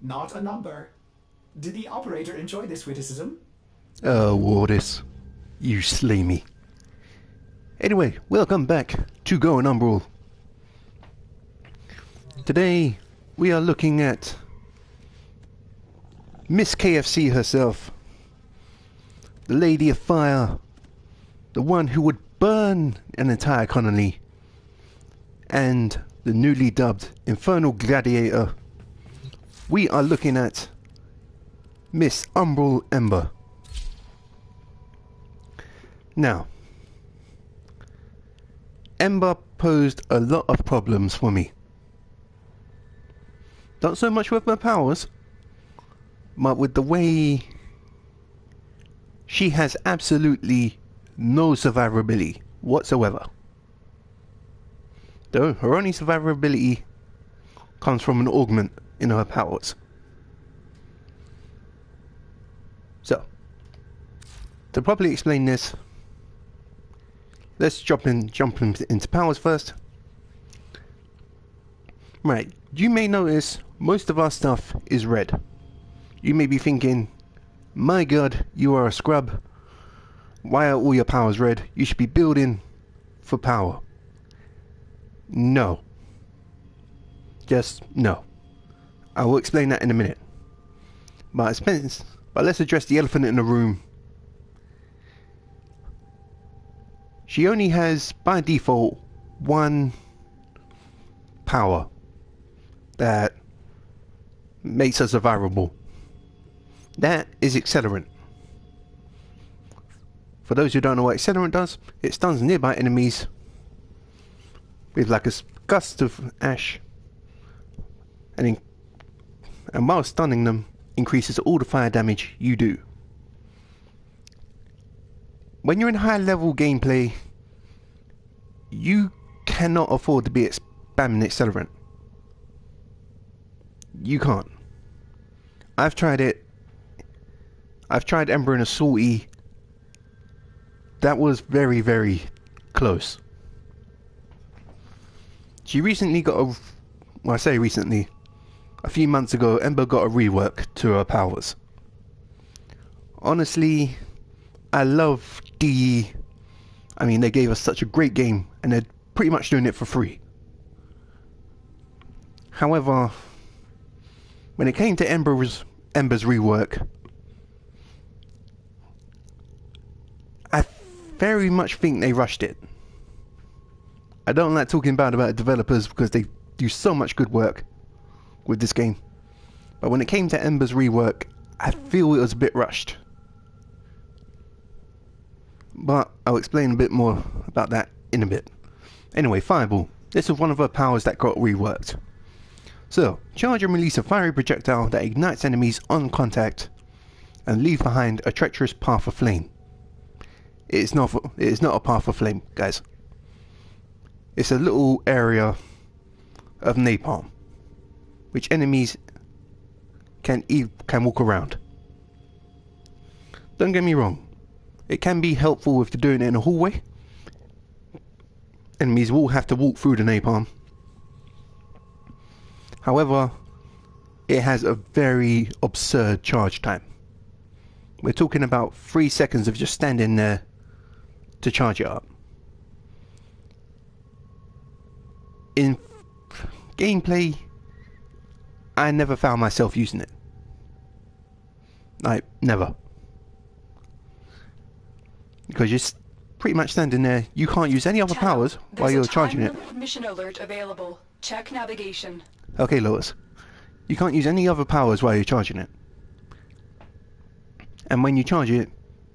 Not a number. Did the operator enjoy this witticism? Oh, Wardis, you slay me. Anyway, welcome back to Going Umbral. Today, we are looking at Miss KFC herself, the Lady of Fire, the one who would burn an entire colony, and the newly dubbed Infernal Gladiator. We are looking at Miss Ember. Now, Ember posed a lot of problems for me. Not so much with her powers, but with the way she has absolutely no survivability whatsoever. Though her only survivability comes from an augment in her powers. So, to properly explain this, let's jump into powers first. Right, you may notice most of our stuff is red. You may be thinking, my god, you are a scrub. Why are all your powers red? You should be building for power. No. Just no. I will explain that in a minute. But let's address the elephant in the room. She only has, by default, one power that makes her survivable. That is Accelerant. For those who don't know what Accelerant does, it stuns nearby enemies with like a gust of ash, and while stunning them, increases all the fire damage you do. When you're in high level gameplay, you cannot afford to be spamming Accelerant. You can't. I've tried it. I've tried Ember in a salty. That was very, very close. She recently got a... Well, I say recently. A few months ago, Ember got a rework to her powers. Honestly, I love DE. I mean, they gave us such a great game, and they're pretty much doing it for free. However, when it came to Ember's rework, I very much think they rushed it. I don't like talking bad about developers because they do so much good work with this game. But when it came to Ember's rework, I feel it was a bit rushed. But I'll explain a bit more about that in a bit. Anyway, Fireball. This is one of her powers that got reworked. So, charge and release a fiery projectile that ignites enemies on contact and leave behind a treacherous path of flame. It is not a path of flame, guys. It's a little area of napalm which enemies can walk around. Don't get me wrong, it can be helpful if you're doing it in a hallway. Enemies will have to walk through the napalm. However, it has a very absurd charge time. We're talking about 3 seconds of just standing there to charge it up. In gameplay, I never found myself using it. Like, never. Because you're pretty much standing there, you can't use any other powers while you're charging it. Mission alert available. Check navigation. Okay, Lois. You can't use any other powers while you're charging it. And when you charge it,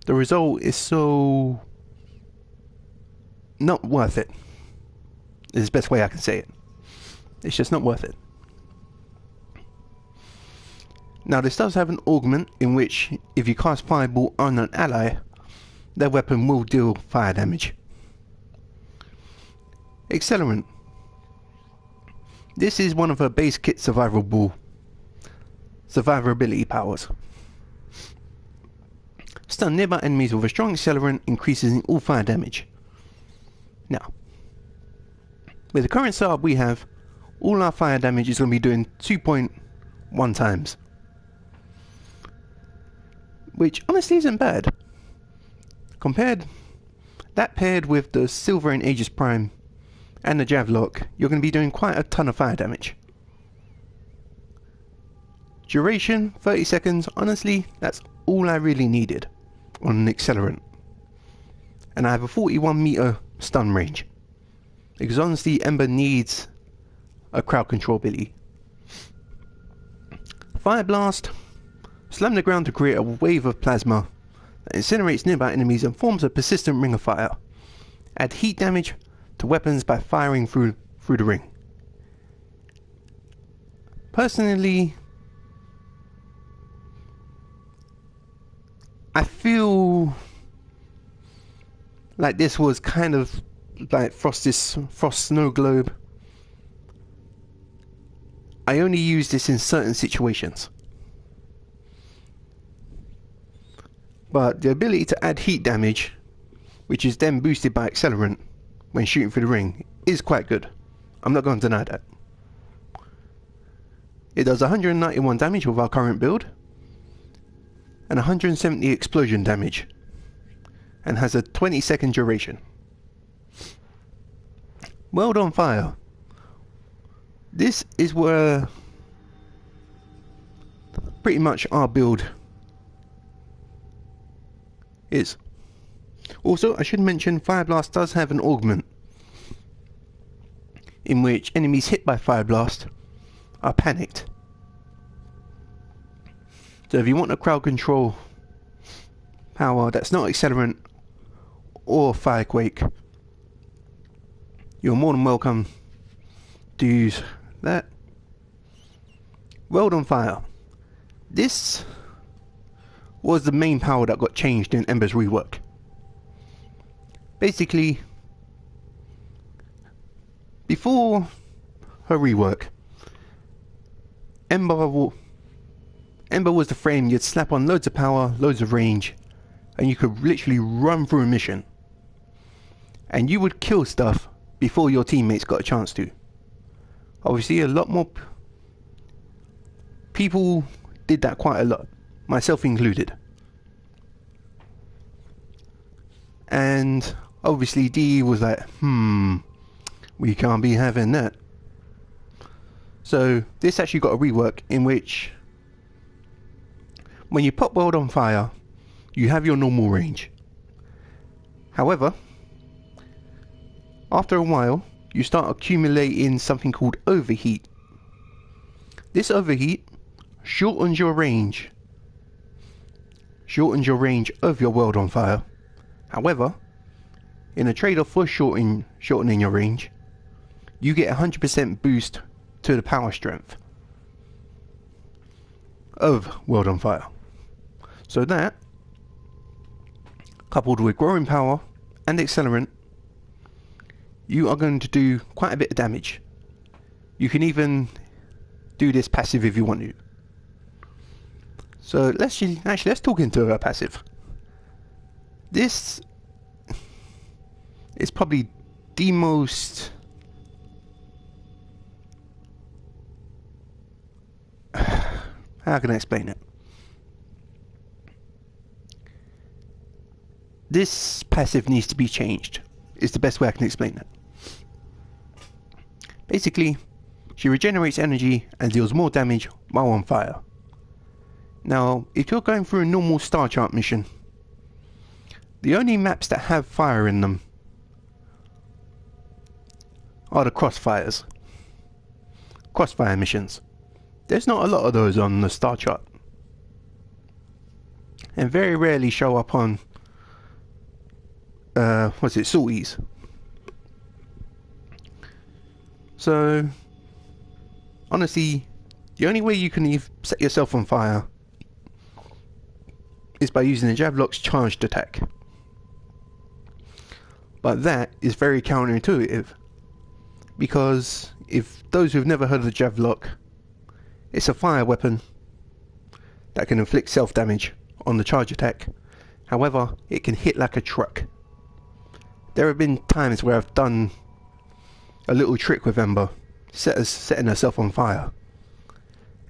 the result is so... not worth it. Is the best way I can say it. It's just not worth it. Now this does have an augment in which if you cast Fireball on an ally, their weapon will deal fire damage. Accelerant. This is one of her base kit survivability powers. Stun nearby enemies with a strong accelerant, increasing all fire damage. Now, with the current setup we have, all our fire damage is going to be doing 1 times. Which honestly isn't bad. That paired with the Silver and Aegis Prime and the Javelock, you're going to be doing quite a ton of fire damage. Duration, 30 seconds, honestly, that's all I really needed on an Accelerant. And I have a 41 meter stun range. Because honestly, Ember needs a crowd control ability. Fireblast, slam the ground to create a wave of plasma that incinerates nearby enemies and forms a persistent ring of fire. Add heat damage to weapons by firing through the ring. Personally, I feel like this was kind of like Frost Snow Globe. I only use this in certain situations. But the ability to add heat damage, which is then boosted by Accelerant when shooting through the ring, is quite good. I'm not going to deny that. It does 191 damage with our current build, and 170 explosion damage, and has a 20-second duration. World on Fire. This is where pretty much our build is. Also, I should mention Fireblast does have an augment in which enemies hit by Fireblast are panicked. So if you want a crowd control power that's not Accelerant or Firequake, you're more than welcome to use that. World on Fire. This was the main power that got changed in Ember's rework. Basically, before her rework, Ember was the frame you'd slap on loads of power, loads of range, and you could literally run through a mission. And you would kill stuff before your teammates got a chance to. Obviously, a lot more people did that quite a lot, myself included. And obviously DE was like, we can't be having that. So this actually got a rework in which when you pop World on Fire, you have your normal range. However, after a while, you start accumulating something called overheat. This overheat shortens your range of your World on Fire. However, in a trade-off for shortening your range, you get 100% boost to the power strength of World on Fire. So that, coupled with growing power and Accelerant, you are going to do quite a bit of damage. You can even do this passive if you want to. So let's talk into her passive. This is probably the most how can I explain it? This passive needs to be changed. Is the best way I can explain it. Basically, she regenerates energy and deals more damage while on fire. Now, if you're going through a normal star chart mission, the only maps that have fire in them are the crossfire missions. There's not a lot of those on the star chart, and very rarely show up on Salties. So honestly, the only way you can set yourself on fire is by using the Javelock's charged attack. But that is very counterintuitive, because if those who've never heard of the Javelock, it's a fire weapon that can inflict self-damage on the charge attack. However, it can hit like a truck. There have been times where I've done a little trick with Ember, setting herself on fire,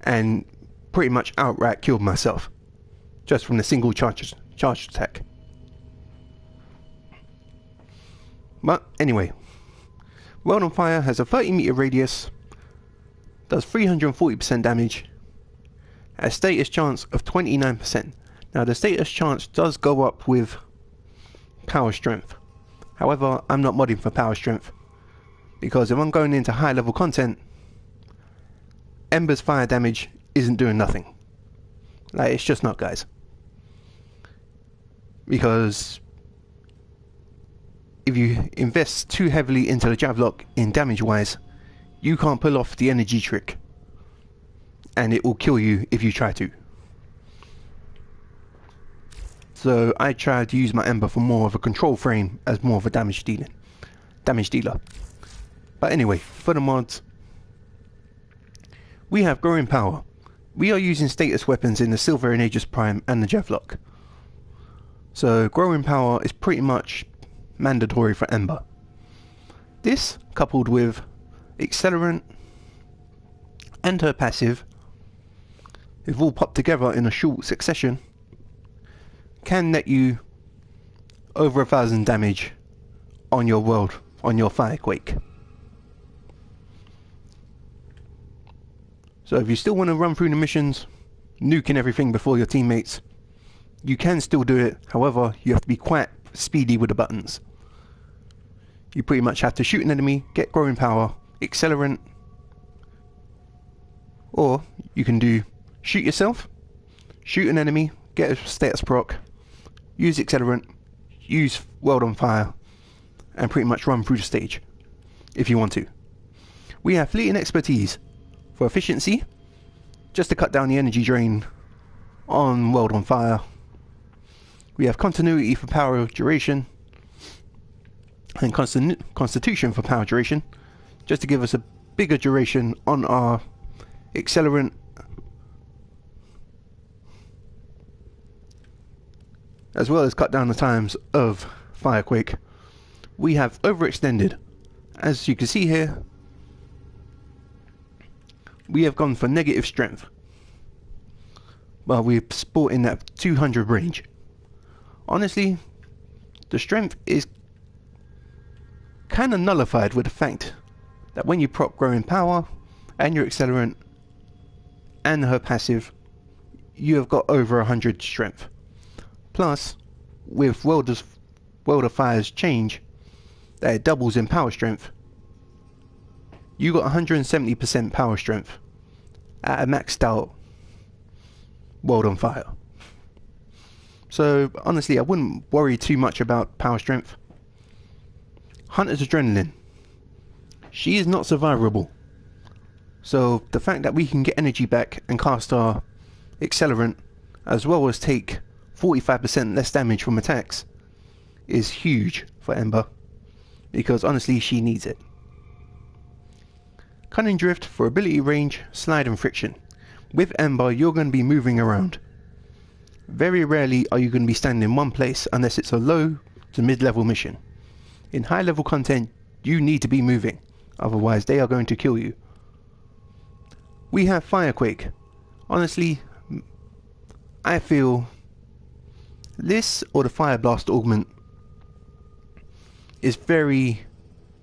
and pretty much outright killed myself just from the single charge attack. But anyway, World on Fire has a 30-meter radius, does 340% damage, a status chance of 29%. Now the status chance does go up with power strength. However, I'm not modding for power strength, because if I'm going into high level content, Ember's fire damage isn't doing nothing. Like, it's just not, guys. Because if you invest too heavily into the Javelok in damage wise, you can't pull off the energy trick, and it will kill you if you try to. So I try to use my Ember for more of a control frame as more of a damage dealer. But anyway, for the mods, we have Growing Power. We are using status weapons in the Silver and Aegis Prime and the Javelok. So Growing Power is pretty much mandatory for Ember. This, coupled with Accelerant and her passive, if all popped together in a short succession, can net you over 1,000 damage on your Firequake. So if you still want to run through the missions, nuking everything before your teammates, you can still do it. However, you have to be quite speedy with the buttons. You pretty much have to shoot an enemy, get Growing Power, Accelerant, or you can do shoot yourself, shoot an enemy, get a status proc, use Accelerant, use World on Fire, and pretty much run through the stage if you want to. We have Fleeting Expertise for efficiency, just to cut down the energy drain on World on Fire. We have Continuity for power duration, and Constitution for power duration, just to give us a bigger duration on our Accelerant, as well as cut down the times of Firequake. We have Overextended. As you can see here, we have gone for negative strength, but we're sporting that 200 range. Honestly, the strength is kind of nullified with the fact that when you proc Growing Power and your Accelerant and her passive, you have got over 100 strength. Plus, with World of Fire's change, that it doubles in power strength, you got 170% power strength at a maxed out World on Fire. So honestly, I wouldn't worry too much about power strength. Hunter's Adrenaline, she is not survivable. So the fact that we can get energy back and cast our Accelerant, as well as take 45% less damage from attacks, is huge for Ember, because honestly she needs it. Cunning Drift for ability range, slide and friction. With Ember, you're going to be moving around. Very rarely are you going to be standing in one place unless it's a low to mid-level mission. In high-level content, you need to be moving, otherwise they are going to kill you. We have Firequake. Honestly, I feel this or the Fireblast augment is very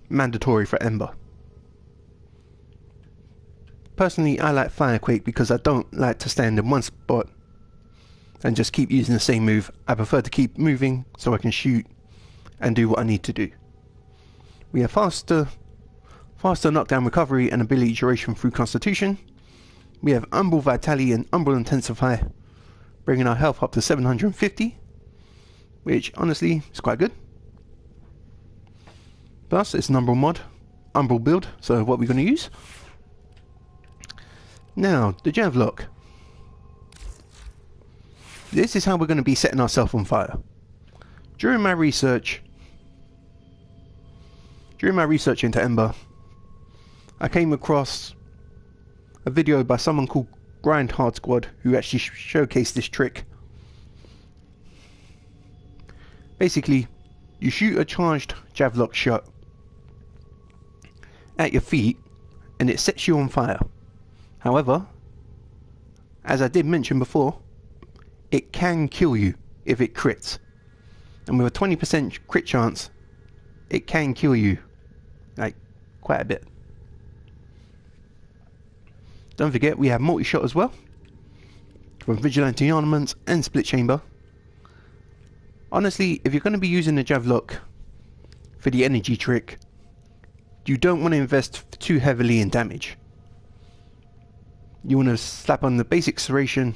mandatory for Ember. Personally, I like Firequake because I don't like to stand in one spot and just keep using the same move. I prefer to keep moving so I can shoot and do what I need to do. We have faster knockdown recovery and ability duration through Constitution. We have Umbral Vitality and Umbral Intensify, bringing our health up to 750, which honestly is quite good. Plus, it's an Umbral mod, Umbral build, so what we're going to use. Now, the Javelok. This is how we're going to be setting ourselves on fire. During my research into Ember, I came across a video by someone called Grind Hard Squad, who actually showcased this trick. Basically, you shoot a charged Javelok shot at your feet and it sets you on fire. However, as I did mention before, it can kill you if it crits. And with a 20% crit chance, it can kill you, like, quite a bit. Don't forget, we have multi-shot as well, from Vigilante Armaments and Split Chamber. Honestly, if you're going to be using the Javelok for the energy trick, you don't want to invest too heavily in damage. You want to slap on the basic serration,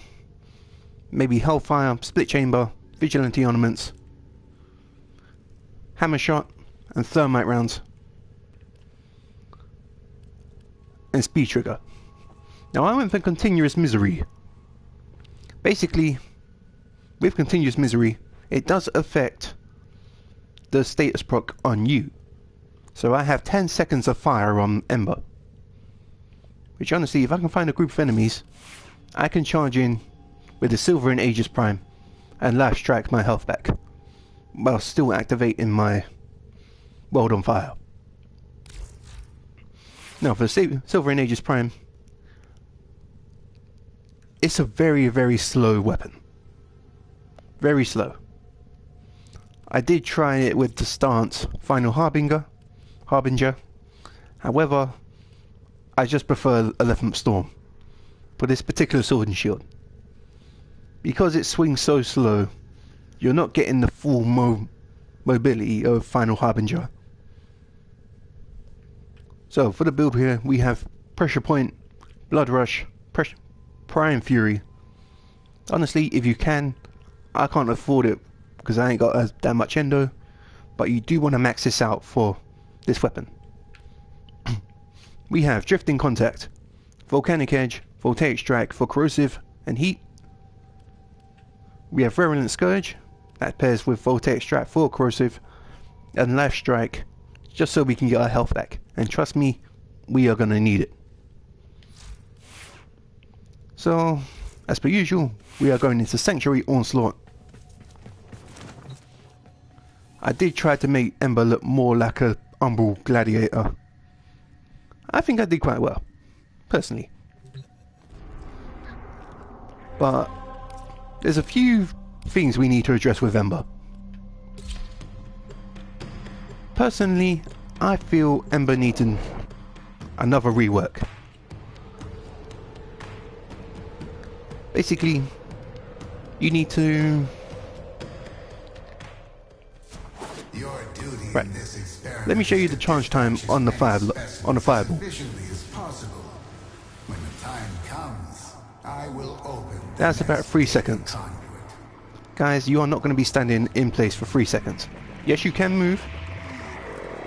maybe Hellfire, Split Chamber, Vigilante Ornaments, Hammer Shot, and Thermite rounds, and Speed Trigger. Now I went for Continuous Misery. Basically, with Continuous Misery, it does affect the status proc on you. So I have 10 seconds of fire on Ember, which honestly, if I can find a group of enemies, I can charge in with the Silver and Aegis Prime and Life Strike my health back, while still activating my World on Fire. Now for the Silver and Aegis Prime, it's a very, very slow weapon. Very slow. I did try it with the stance Final Harbinger. However, I just prefer 11th Storm for this particular sword and shield. Because it swings so slow, you're not getting the full mobility of Final Harbinger. So for the build here, we have Pressure Point, Blood Rush, Prime Fury. Honestly, if you can, I can't afford it because I ain't got that much endo, but you do want to max this out for this weapon. We have Drifting Contact, Volcanic Edge, Voltaic Strike for corrosive and heat. We have Virulent Scourge, that pairs with Voltaic Strike for corrosive, and Life Strike, just so we can get our health back. And trust me, we are going to need it. So, as per usual, we are going into Sanctuary Onslaught. I did try to make Ember look more like a Umbral gladiator. I think I did quite well, personally. But there's a few things we need to address with Ember. Personally, I feel Ember needs another rework. Basically, you need to... Right. Let me show you the charge time on the fireball. That's about 3 seconds. Guys, you are not going to be standing in place for 3 seconds. Yes, you can move,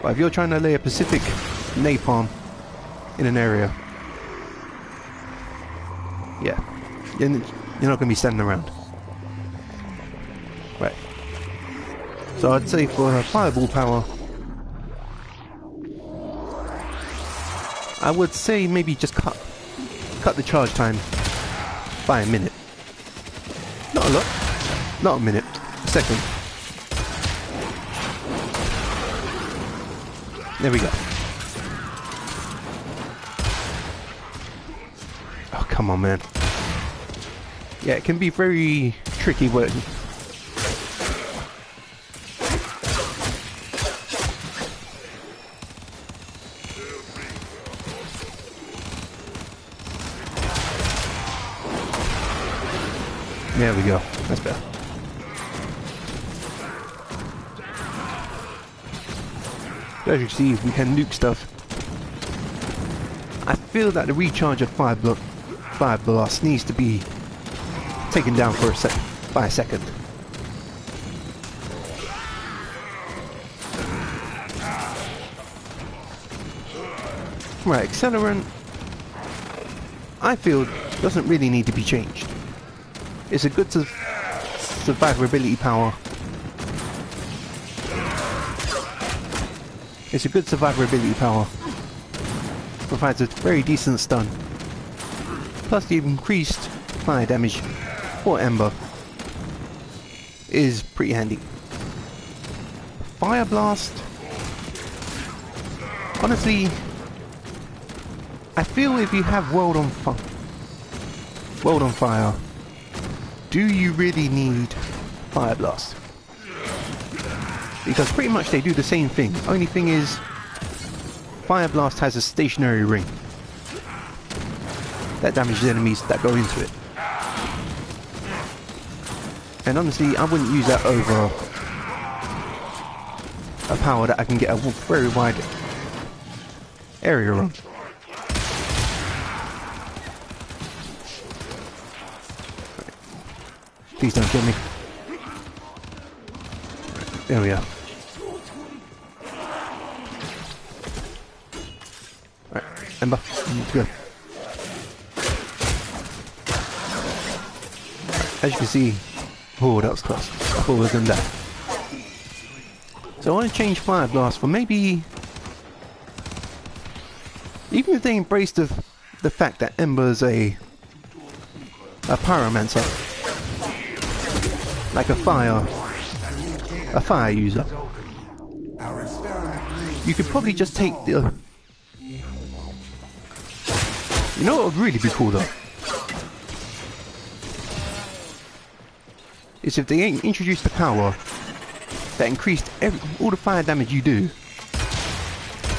but if you're trying to lay a Pacific napalm in an area, yeah, you're not going to be standing around. Right. So I'd say for her fireball power, I would say maybe just cut the charge time by a minute. Not a lot. Not a minute. A second. There we go. Oh, come on, man. Yeah, it can be very tricky working. There we go. That's better. As you see, we can nuke stuff. I feel that the recharge of Fireblast needs to be taken down for by a second. Right, Accelerant, I feel, doesn't really need to be changed. It's a good survivability power. It's a good survivability power. Provides a very decent stun. Plus the increased fire damage for Ember is pretty handy. Fireblast, honestly, I feel if you have World on Fire, World on Fire. Do you really need Fireblast? Because pretty much they do the same thing. Only thing is, Fireblast has a stationary ring that damages enemies that go into it. And honestly, I wouldn't use that over a power that I can get a very wide area on. Please don't kill me. There we are. Right, Ember, you need to go. As you can see, oh, that was close. I thought I was going to die. So I want to change Fireblast for maybe... Even if they embrace the fact that Ember's a Pyromancer. Like a fire user. You could probably just take the... You know what would really be cool though? Is if they introduced the power that increased all the fire damage you do,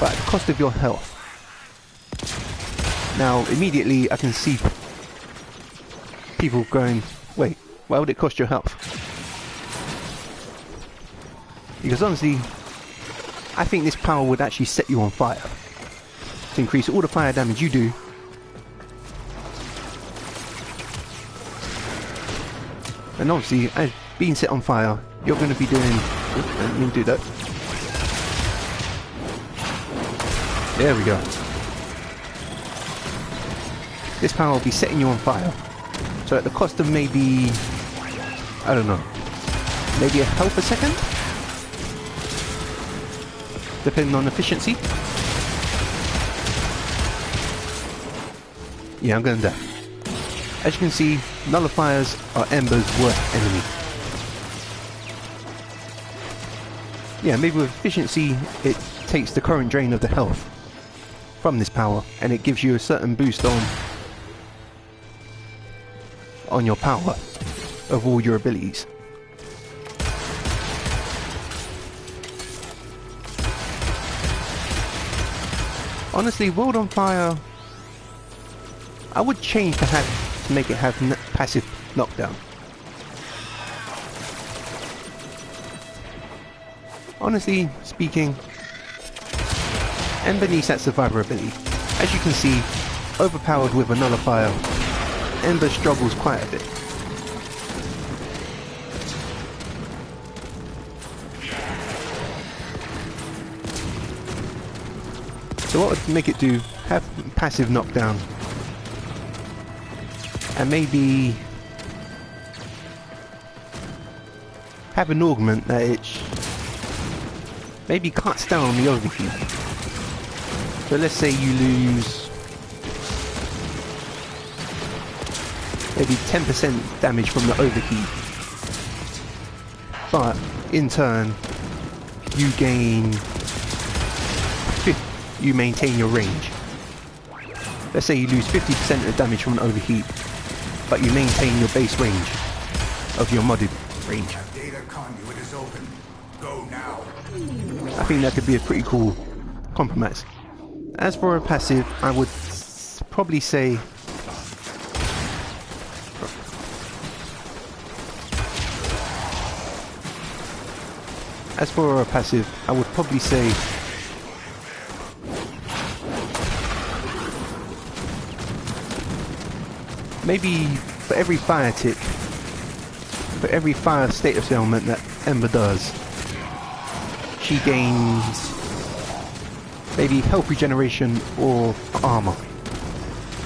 but at the cost of your health. Now, immediately I can see people going, wait, why would it cost your health? Because honestly, I think this power would actually set you on fire. To increase all the fire damage you do. And obviously, as being set on fire, you're going to be doing... You can do that. There we go. This power will be setting you on fire. So at the cost of maybe... I don't know. Maybe a health a second? Depending on efficiency. Yeah, I'm going to die. As you can see, nullifiers are Ember's worst enemy. Yeah, maybe with efficiency, it takes the current drain of the health from this power, and it gives you a certain boost on your power of all your abilities. Honestly, World on Fire, I would change to make it have passive knockdown. Honestly speaking, Ember needs that survivability. As you can see, overpowered with a nullifier, Ember struggles quite a bit. So what would make it do? Have passive knockdown. And maybe have an augment that it maybe cuts down on the overheat. So let's say you lose maybe 10% damage from the overheat, but in turn you maintain your range. Let's say you lose 50% of the damage from the overheat, but you maintain your base range of your modded range. Data conduit is open. Go now. I think that could be a pretty cool compromise. As for a passive, I would probably say maybe for every fire tick, for every fire status element that Ember does, she gains maybe health regeneration or armor,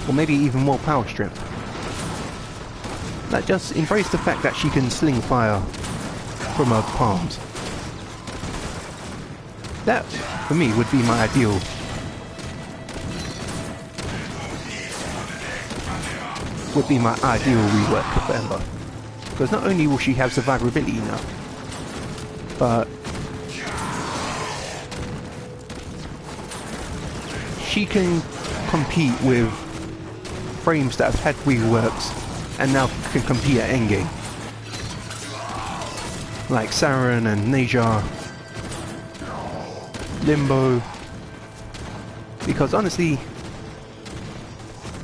or maybe even more power strength. That just embrace the fact that she can sling fire from her palms. That, for me, would be my ideal. Would be my ideal rework for Ember. Because not only will she have survivability now, but she can compete with frames that have had reworks and now can compete at endgame. Like Saren and Naja, Limbo. Because honestly,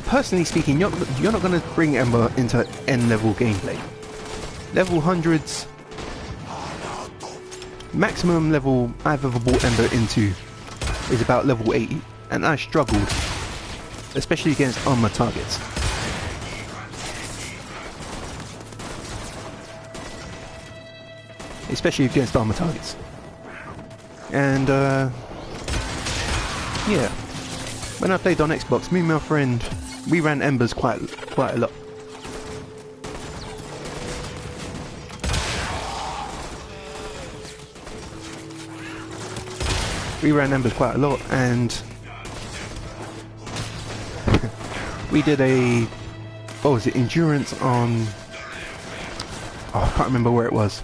personally speaking, you're not going to bring Ember into end level gameplay. Level 100s, maximum level I've ever brought Ember into is about level 80, and I struggled, especially against armor targets. Especially against armor targets. And yeah, when I played on Xbox, me and my friend, we ran Embers quite a lot. We ran Embers quite a lot, and we did a, what was it, endurance on, oh, I can't remember where it was.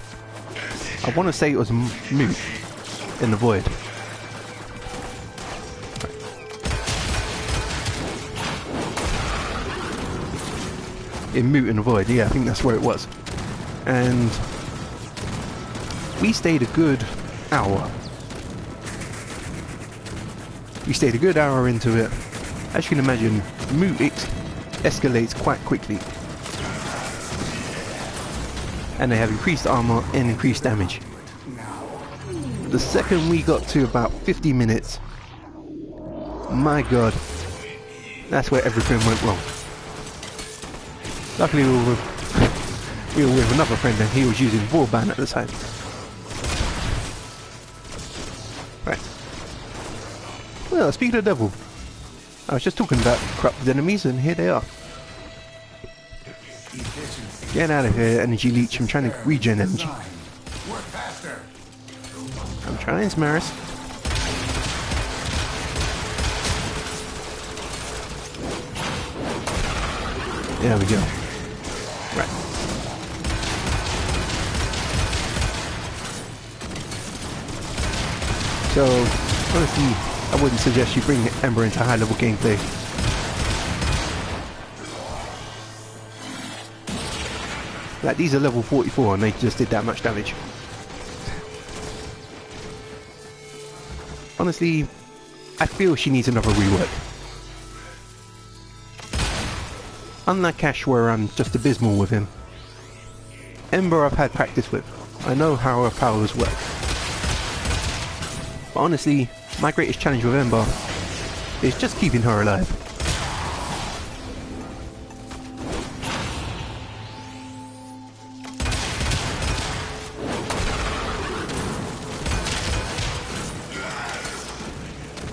I want to say it was Moot in the Void. In Moot in the Void, yeah, I think that's where it was. And we stayed a good hour. We stayed a good hour into it. As you can imagine, Moot escalates quite quickly. And they have increased armor and increased damage. The second we got to about 50 minutes, my god, that's where everything went wrong. Luckily we were with another friend and he was using Warband at the time. Right. Well, speaking of devil, I was just talking about corrupted enemies and here they are. Get out of here, energy leech. I'm trying to regen energy. I'm trying, Smaris. There we go. Right. So, honestly, I wouldn't suggest you bring Ember into high level gameplay. Like, these are level 44 and they just did that much damage. Honestly, I feel she needs another rework. Unlike Ash, where I'm just abysmal with him, Ember I've had practice with. I know how her powers work. But honestly, my greatest challenge with Ember is just keeping her alive.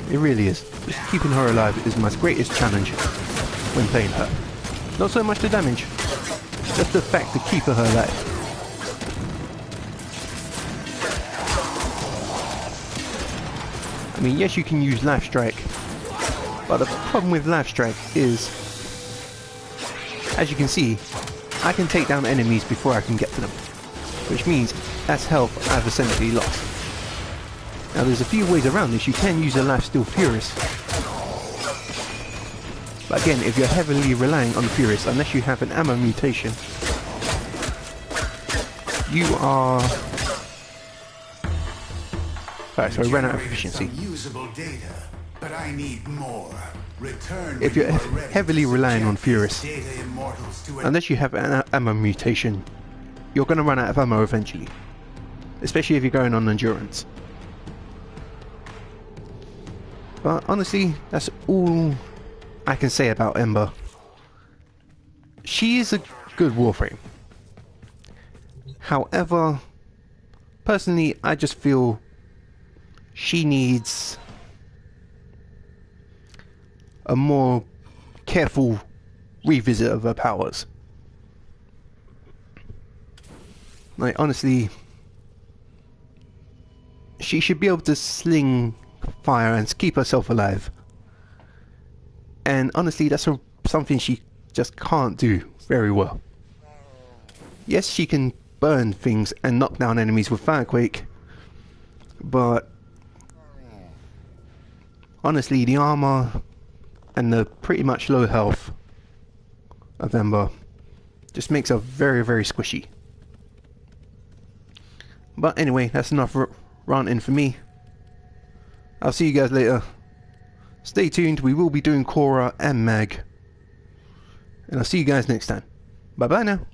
It really is. Just keeping her alive is my greatest challenge when playing her. Not so much the damage, just the fact to keep her alive. I mean, yes, you can use Life Strike, but the problem with Life Strike is, as you can see, I can take down enemies before I can get to them, which means that's health I've essentially lost. Now there's a few ways around this. You can use a Lifesteal Furious. But again, if you're heavily relying on the Furious, unless you have an ammo mutation, you are... Alright, so I ran out of efficiency. If you're heavily relying on Furious, unless you have an ammo mutation, you're going to run out of ammo eventually. Especially if you're going on endurance. But honestly, that's all I can say about Ember. She is a good Warframe. However, personally, I just feel she needs a more careful revisit of her powers. Like, honestly, she should be able to sling fire and keep herself alive. And honestly, that's something she just can't do very well. Yes, she can burn things and knock down enemies with Firequake, but honestly, the armor and the pretty much low health of Ember Just makes her very, very squishy. But anyway, that's enough ranting for me. I'll see you guys later. Stay tuned, we will be doing Cora and Mag. And I'll see you guys next time. Bye bye now.